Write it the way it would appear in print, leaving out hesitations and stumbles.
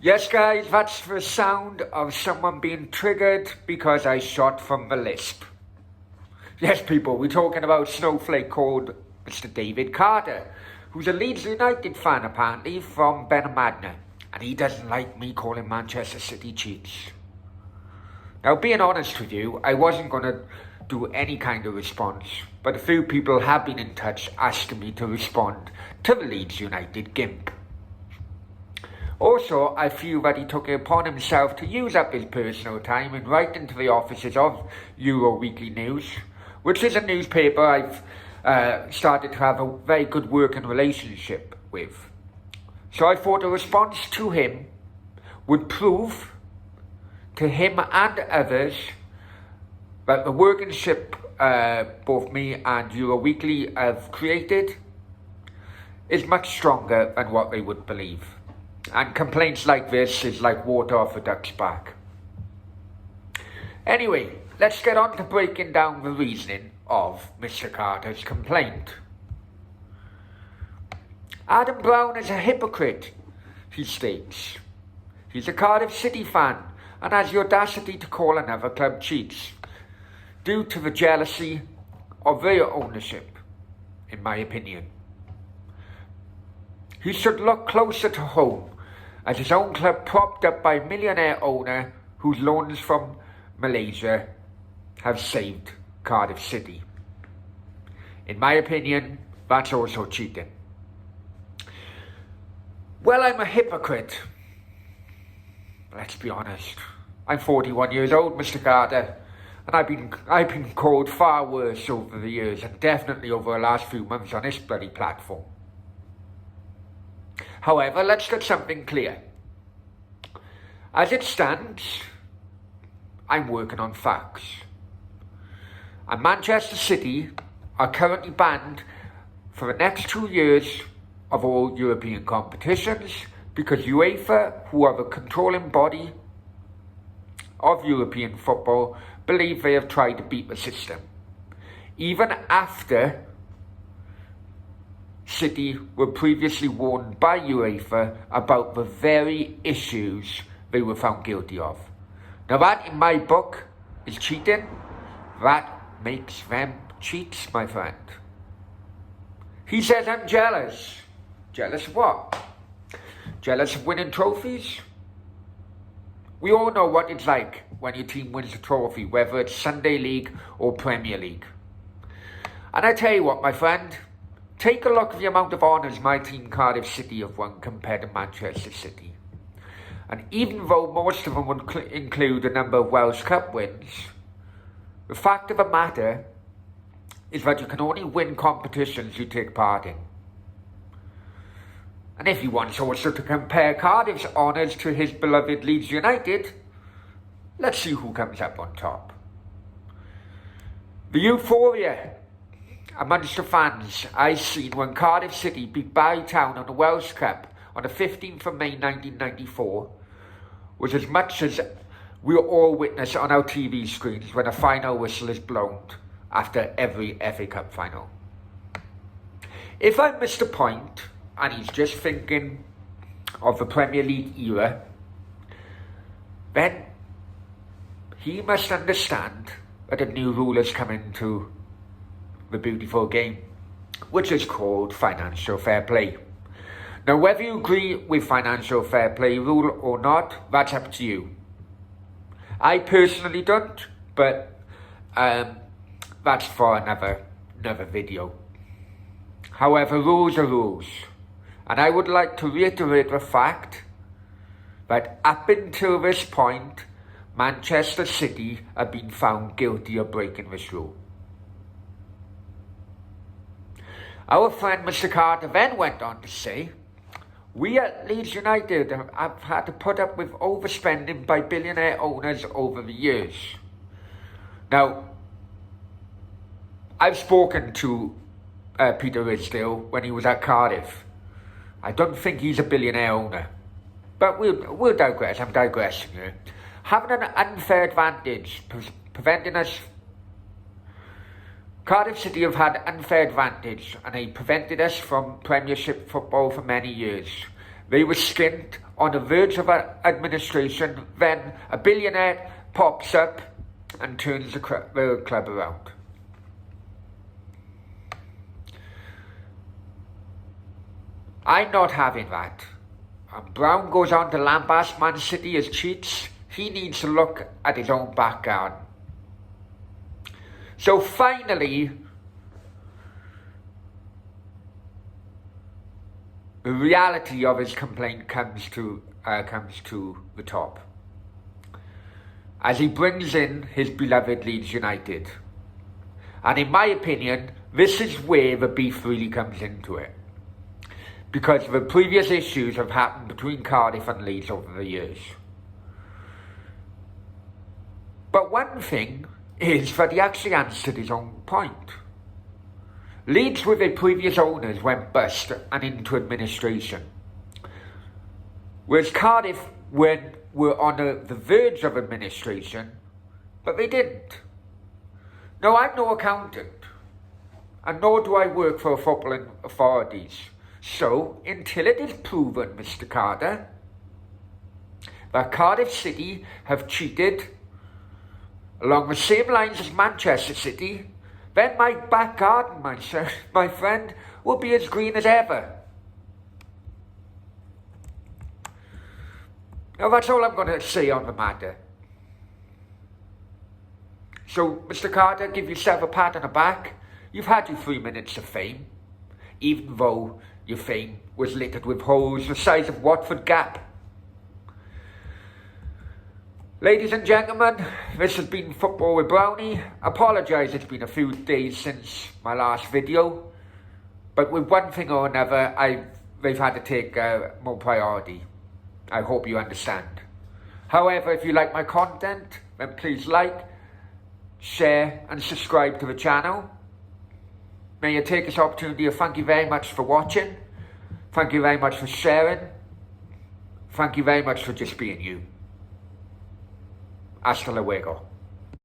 Yes, guys, that's the sound of someone being triggered because I shot from the lisp. Yes, people, we're talking about snowflake called Mr. David Carter, who's a Leeds United fan, apparently, from Benmadna, and he doesn't like me calling Manchester City cheats. Now, being honest with you, I wasn't going to do any kind of response, but a few people have been in touch asking me to respond to the Leeds United GIMP. Also, I feel that he took it upon himself to use up his personal time in writing to the offices of Euro Weekly News, which is a newspaper I've started to have a very good working relationship with. So I thought a response to him would prove to him and others that the workmanship both me and Euro Weekly have created is much stronger than what they would believe. And complaints like this is like water off a duck's back. Anyway, let's get on to breaking down the reasoning of Mr. Carter's complaint. Adam Brown is a hypocrite, he states. He's a Cardiff City fan and has the audacity to call another club cheats due to the jealousy of their ownership, in my opinion. He should look closer to home, as his own club propped up by a millionaire owner whose loans from Malaysia have saved Cardiff City. In my opinion, that's also cheating. Well, I'm a hypocrite. Let's be honest. I'm 41 years old, Mr. Carter, and I've been called far worse over the years, and definitely over the last few months on this bloody platform. However, let's get something clear. As it stands, I'm working on facts. And Manchester City are currently banned for the next 2 years of all European competitions because UEFA, who are the controlling body of European football, believe they have tried to beat the system. Even after City were previously warned by UEFA about the very issues they were found guilty of. Now that, in my book, is cheating. That makes them cheats, my friend. He says I'm jealous. Jealous of what? Jealous of winning trophies? We all know what it's like when your team wins a trophy, whether it's Sunday League or Premier League. And I tell you what, my friend, take a look at the amount of honours my team Cardiff City have won compared to Manchester City. And even though most of them would include a number of Welsh Cup wins, the fact of the matter is that you can only win competitions you take part in. And if he wants also to compare Cardiff's honours to his beloved Leeds United, let's see who comes up on top. The euphoria amongst the fans I seen when Cardiff City beat Barry Town on the Welsh Cup on the 15th of May 1994 was as much as we all witness on our TV screens when a final whistle is blown after every FA Cup final. If I missed a point and he's just thinking of the Premier League era, then he must understand that a new rule has come into the beautiful game, which is called financial fair play. Now, whether you agree with financial fair play rule or not, that's up to you. I personally don't, but that's for another video. However, rules are rules, and I would like to reiterate the fact that up until this point, Manchester City have been found guilty of breaking this rule. Our friend Mr. Carter then went on to say, we at Leeds United have had to put up with overspending by billionaire owners over the years. Now, I've spoken to Peter Ridsdale when he was at Cardiff. I don't think he's a billionaire owner. But we'll digress. I'm digressing here. Having an unfair advantage, preventing us... Cardiff City have had unfair advantage and they prevented us from Premiership football for many years. They were skint on the verge of administration, then a billionaire pops up and turns the club around. I'm not having that. And Brown goes on to lambast Man City as cheats. He needs to look at his own back garden. So finally, the reality of his complaint comes to the top, as he brings in his beloved Leeds United. And in my opinion, this is where the beef really comes into it, because the previous issues have happened between Cardiff and Leeds over the years. But one thing is that he actually answered his own point. Leeds with their previous owners went bust and into administration, whereas Cardiff were on the verge of administration, but they didn't. Now, I'm no accountant, and nor do I work for footballing authorities. So, until it is proven, Mr. Carter, that Cardiff City have cheated along the same lines as Manchester City, then my back garden, my friend, will be as green as ever. Now, that's all I'm going to say on the matter. So, Mr. Carter, give yourself a pat on the back. You've had your 3 minutes of fame, even though your fame was littered with holes the size of Watford Gap. Ladies and gentlemen, this has been Football with Brownie. Apologise, it's been a few days since my last video, but with one thing or another, they've had to take more priority. I hope you understand. However, if you like my content, then please like, share and subscribe to the channel. May I take this opportunity to thank you very much for watching. Thank you very much for sharing. Thank you very much for just being you. Hasta luego.